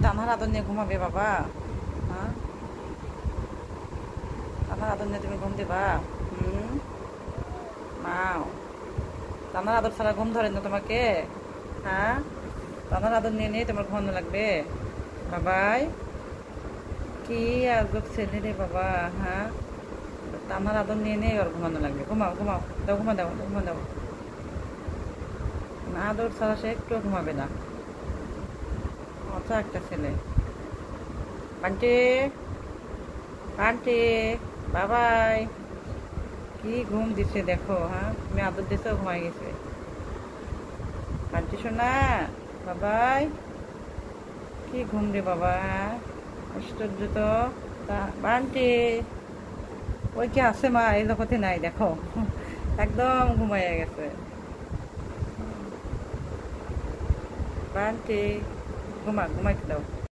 তানহার আদর নিয়ে ঘুমাবে বাবা? হ্যাঁ, তানহার আদর নিয়ে তুমি ঘুম দেবা? হুম, নাও। তানহার আদর ছাড়া ঘুম ধরে না তোমাকে? হ্যাঁ, তানহার আদর নিয়ে নিয়ে তোমার ঘুমানো লাগবে? বাবাই, কি আজব ছেলে রে বাবা। হ্যাঁ, তানহার আদর নিয়ে নিয়ে ওর ঘুমানো লাগবে। ঘুমাও ঘুমাও, দাও ঘুমা দাও, ঘুমা দাও। না, আদর ছাড়া সে একটু ঘুমাবে না। অত একটা ছেলে। বান্টি, বান্টি, বাবাই, কি ঘুম দিছে দেখো। হ্যাঁ, তুমি আদর দিছো, ঘুমাই গেছে। বান্টি শোনা, বাবাই, কি ঘুম রে বাবা। হ্যাঁ, আশ্চর্য তো। বান্টি, ওই কি আছে মা, এই জগতে নাই দেখো। একদম ঘুমাইয়া গেছে। বান্টি, ঘুমাইতে দাও।